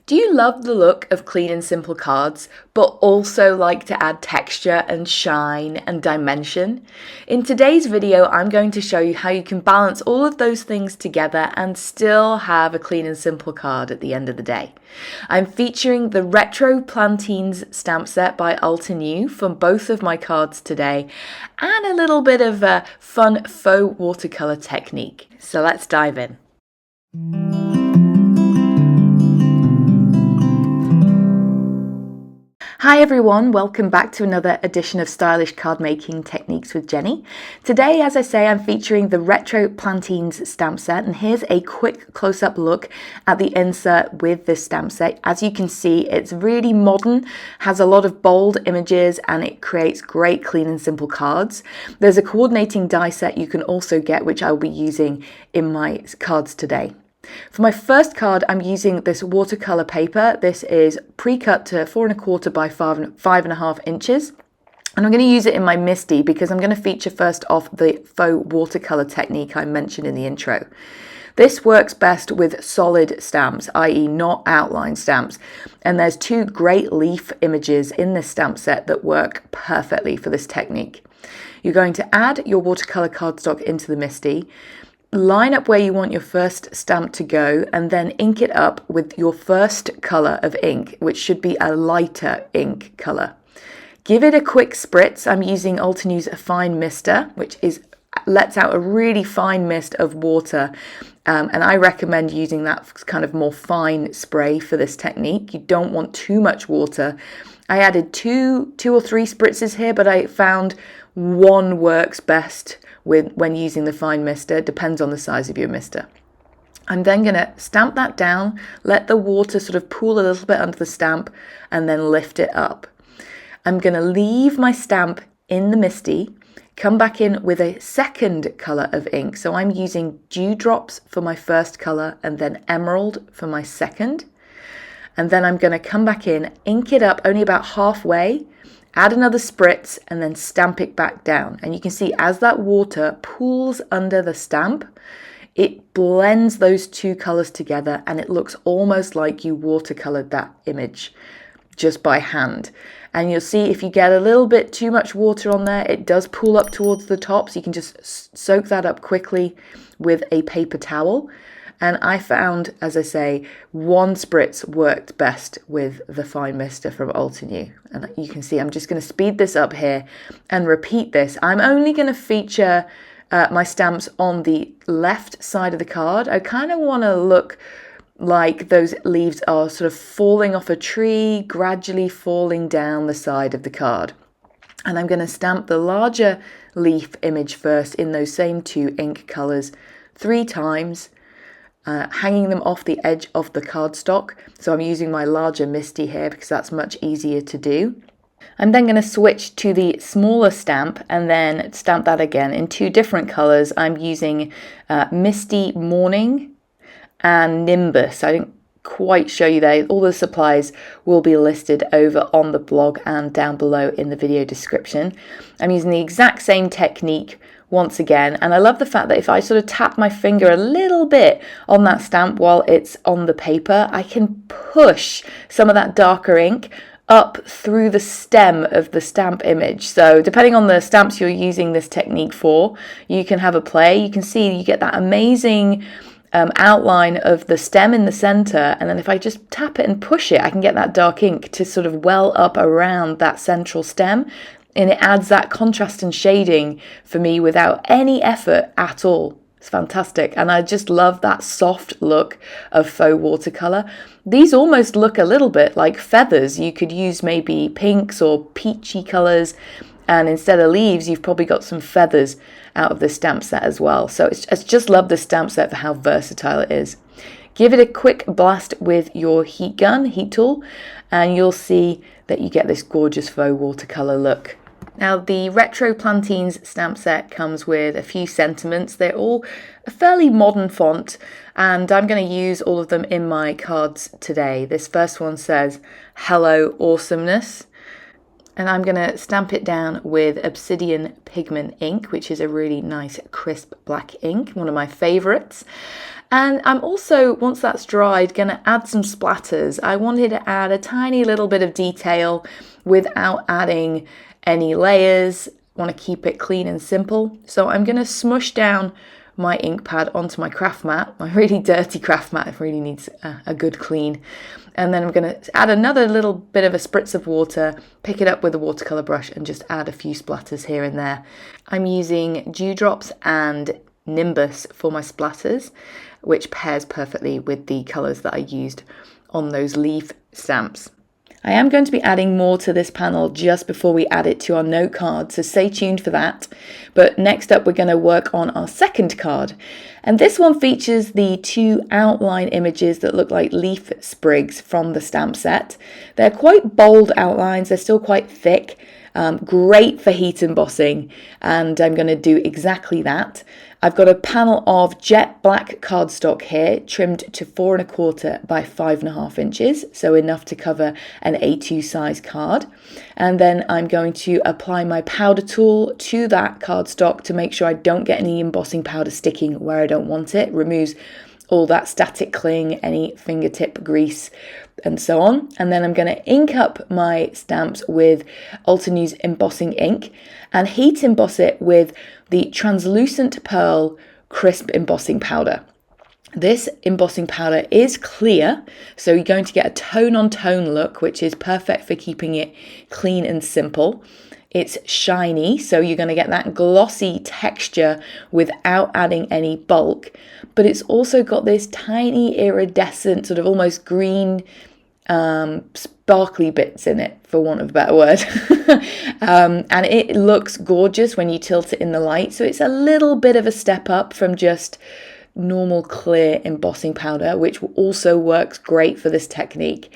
Do you love the look of clean and simple cards, but also like to add texture and shine and dimension? In today's video, I'm going to show you how you can balance all of those things together and still have a clean and simple card at the end of the day. I'm featuring the Retro Plantines stamp set by Altenew from both of my cards today, and a little bit of a fun faux watercolor technique. So let's dive in. Hi everyone, welcome back to another edition of Stylish Card Making Techniques with Jenny. Today, as I say, I'm featuring the Retro Plantines stamp set, and here's a quick close-up look at the insert with this stamp set. As you can see, it's really modern, has a lot of bold images, and it creates great clean and simple cards. There's a coordinating die set you can also get, which I'll be using in my cards today. For my first card, I'm using this watercolor paper. This is pre-cut to 4 1/4 by 5.5 inches. And I'm going to use it in my Misty because I'm going to feature first off the faux watercolor technique I mentioned in the intro. This works best with solid stamps, i.e. not outline stamps. And there's two great leaf images in this stamp set that work perfectly for this technique. You're going to add your watercolor cardstock into the Misty, line up where you want your first stamp to go, and then ink it up with your first color of ink, which should be a lighter ink color. Give it a quick spritz. I'm using Altenew's Fine Mister, which lets out a really fine mist of water, and I recommend using that kind of more fine spray for this technique. You don't want too much water. I added two or three spritzes here, but I found one works best when using the fine mister. Depends on the size of your mister. I'm then going to stamp that down, let the water sort of pool a little bit under the stamp, and then lift it up. I'm going to leave my stamp in the Misty, come back in with a second color of ink. So I'm using Dewdrops for my first color and then Emerald for my second. And then I'm going to come back in, ink it up only about halfway, add another spritz, and then stamp it back down. And you can see as that water pools under the stamp, it blends those two colors together, and it looks almost like you watercolored that image just by hand. And you'll see if you get a little bit too much water on there, it does pool up towards the top, so you can just soak that up quickly with a paper towel. And I found, as I say, one spritz worked best with the Fine Mister from Altenew. And you can see I'm just going to speed this up here and repeat this. I'm only going to feature my stamps on the left side of the card. I kind of want to look like those leaves are sort of falling off a tree, gradually falling down the side of the card. And I'm going to stamp the larger leaf image first in those same two ink colors 3 times. Hanging them off the edge of the cardstock. So I'm using my larger Misty here because that's much easier to do. I'm then going to switch to the smaller stamp and then stamp that again in 2 different colors. I'm using Misty Morning and Nimbus. I didn't quite show you there. All the supplies will be listed over on the blog and down below in the video description. I'm using the exact same technique once again, and I love the fact that if I sort of tap my finger a little bit on that stamp while it's on the paper, I can push some of that darker ink up through the stem of the stamp image. So depending on the stamps you're using this technique for, you can have a play. You can see you get that amazing outline of the stem in the center, and then if I just tap it and push it, I can get that dark ink to sort of well up around that central stem. And it adds that contrast and shading for me without any effort at all. It's fantastic. And I just love that soft look of faux watercolor. These almost look a little bit like feathers. You could use maybe pinks or peachy colors. And instead of leaves, you've probably got some feathers out of the stamp set as well. So I just love the stamp set for how versatile it is. Give it a quick blast with your heat tool, and you'll see that you get this gorgeous faux watercolor look. Now, the Retro Plantines stamp set comes with a few sentiments. They're all a fairly modern font, and I'm going to use all of them in my cards today. This first one says, "Hello, awesomeness." And I'm going to stamp it down with Obsidian Pigment Ink, which is a really nice crisp black ink, one of my favorites. And I'm also, once that's dried, going to add some splatters. I wanted to add a tiny little bit of detail without adding any layers. I want to keep it clean and simple. So I'm going to smush down my ink pad onto my craft mat, my really dirty craft mat. It really needs a good clean. And then I'm going to add another little bit of a spritz of water, pick it up with a watercolor brush and just add a few splatters here and there. I'm using dewdrops and Nimbus for my splatters, which pairs perfectly with the colors that I used on those leaf stamps. I am going to be adding more to this panel just before we add it to our note card, so stay tuned for that. But next up, we're going to work on our second card. And this one features the two outline images that look like leaf sprigs from the stamp set. They're quite bold outlines, they're still quite thick, great for heat embossing, and I'm going to do exactly that. I've got a panel of jet black cardstock here, trimmed to 4 1/4 by 5 1/2 inches, so enough to cover an A2 size card. And then I'm going to apply my powder tool to that cardstock to make sure I don't get any embossing powder sticking where I don't want it. Removes all that static cling, any fingertip grease, and so on. And then I'm going to ink up my stamps with Altenew's Embossing Ink and heat emboss it with the translucent pearl crisp embossing powder. This embossing powder is clear, so you're going to get a tone-on-tone look, which is perfect for keeping it clean and simple. It's shiny, so you're going to get that glossy texture without adding any bulk, but it's also got this tiny iridescent, sort of almost green, sparkly bits in it, for want of a better word. And it looks gorgeous when you tilt it in the light, so it's a little bit of a step up from just normal clear embossing powder, which also works great for this technique.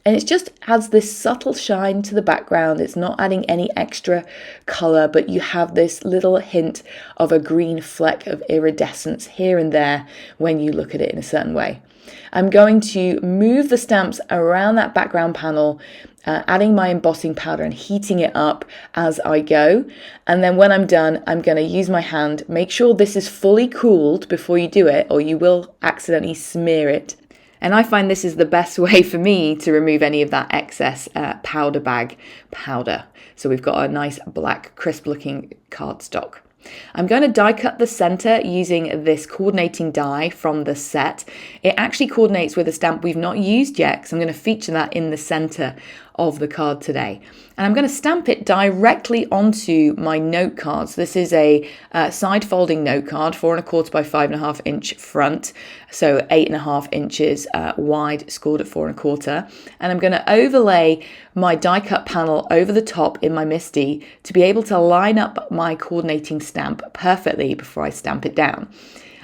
And it just adds this subtle shine to the background. It's not adding any extra color, but you have this little hint of a green fleck of iridescence here and there when you look at it in a certain way. I'm going to move the stamps around that background panel, adding my embossing powder and heating it up as I go. And then when I'm done, I'm going to use my hand. Make sure this is fully cooled before you do it, or you will accidentally smear it. And I find this is the best way for me to remove any of that excess powder bag powder. So we've got a nice black crisp looking cardstock. I'm going to die cut the center using this coordinating die from the set. It actually coordinates with a stamp we've not used yet, because I'm going to feature that in the center of the card today. And I'm going to stamp it directly onto my note card. So this is a side folding note card, 4 1/4 by 5 1/2 inch front, so 8 1/2 inches wide, scored at 4 1/4. And I'm going to overlay my die cut panel over the top in my Misty to be able to line up my coordinating stamp perfectly before I stamp it down.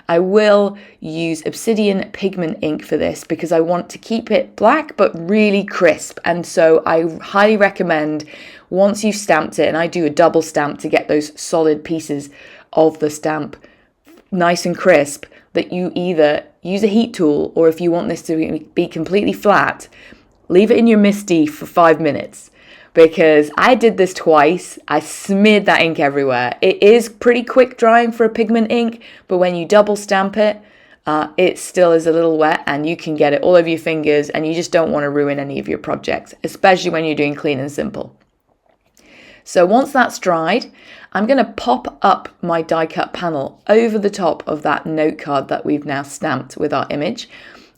I will use Obsidian Pigment Ink for this because I want to keep it black but really crisp, and so I highly recommend, once you've stamped it, and I do a double stamp to get those solid pieces of the stamp nice and crisp, that you either use a heat tool, or if you want this to be completely flat, leave it in your Misty for 5 minutes. Because I did this twice, I smeared that ink everywhere. It is pretty quick drying for a pigment ink, but when you double stamp it, it still is a little wet and you can get it all over your fingers, and you just don't want to ruin any of your projects, especially when you're doing clean and simple. So once that's dried, I'm going to pop up my die cut panel over the top of that note card that we've now stamped with our image.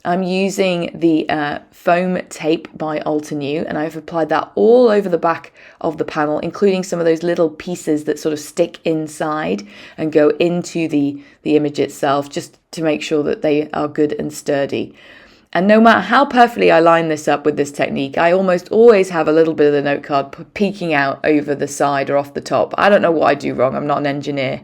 I'm using the foam tape by Altenew, and I've applied that all over the back of the panel, including some of those little pieces that sort of stick inside and go into the image itself, just to make sure that they are good and sturdy. And no matter how perfectly I line this up with this technique, I almost always have a little bit of the note card peeking out over the side or off the top. I don't know what I do wrong. I'm not an engineer.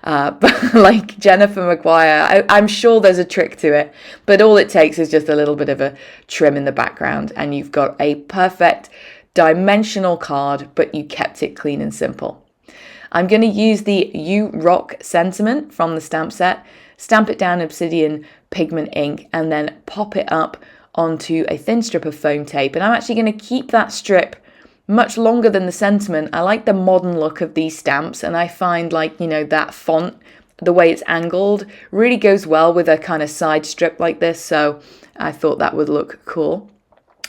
But like Jennifer McGuire, I'm sure there's a trick to it, but all it takes is just a little bit of a trim in the background and you've got a perfect dimensional card, but you kept it clean and simple. I'm going to use the You Rock sentiment from the stamp set, stamp it down Obsidian Pigment Ink, and then pop it up onto a thin strip of foam tape. And I'm actually going to keep that strip much longer than the sentiment. I like the modern look of these stamps, and I find, like, you know, that font the way it's angled really goes well with a kind of side strip like this, so I thought that would look cool.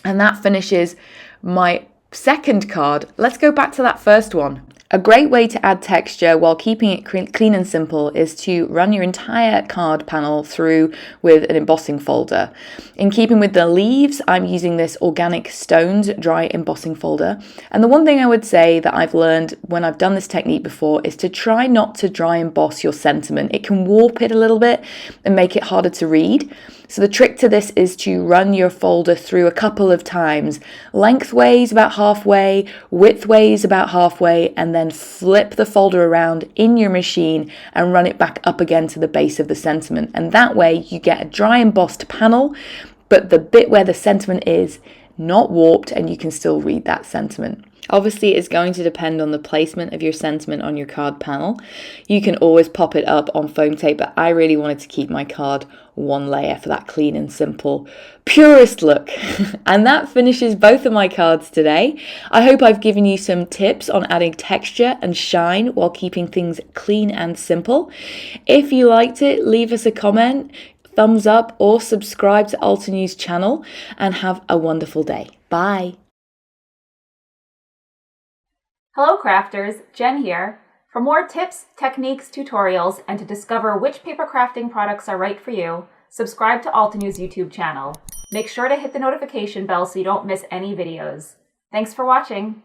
And that finishes my second card. Let's go back to that first one. A great way to add texture while keeping it clean and simple is to run your entire card panel through with an embossing folder. In keeping with the leaves, I'm using this Organic Stones dry embossing folder. And the one thing I would say that I've learned when I've done this technique before is to try not to dry emboss your sentiment. It can warp it a little bit and make it harder to read. So the trick to this is to run your folder through a couple of times, lengthways about halfway, widthways about halfway, and then flip the folder around in your machine and run it back up again to the base of the sentiment. And that way you get a dry embossed panel, but the bit where the sentiment is not warped and you can still read that sentiment. Obviously, it's going to depend on the placement of your sentiment on your card panel. You can always pop it up on foam tape, but I really wanted to keep my card one layer for that clean and simple, purest look. And that finishes both of my cards today. I hope I've given you some tips on adding texture and shine while keeping things clean and simple. If you liked it, leave us a comment, thumbs up, or subscribe to Altenew's channel, and have a wonderful day. Bye. Hello crafters, Jen here. For more tips, techniques, tutorials, and to discover which paper crafting products are right for you, subscribe to Altenew's YouTube channel. Make sure to hit the notification bell so you don't miss any videos. Thanks for watching.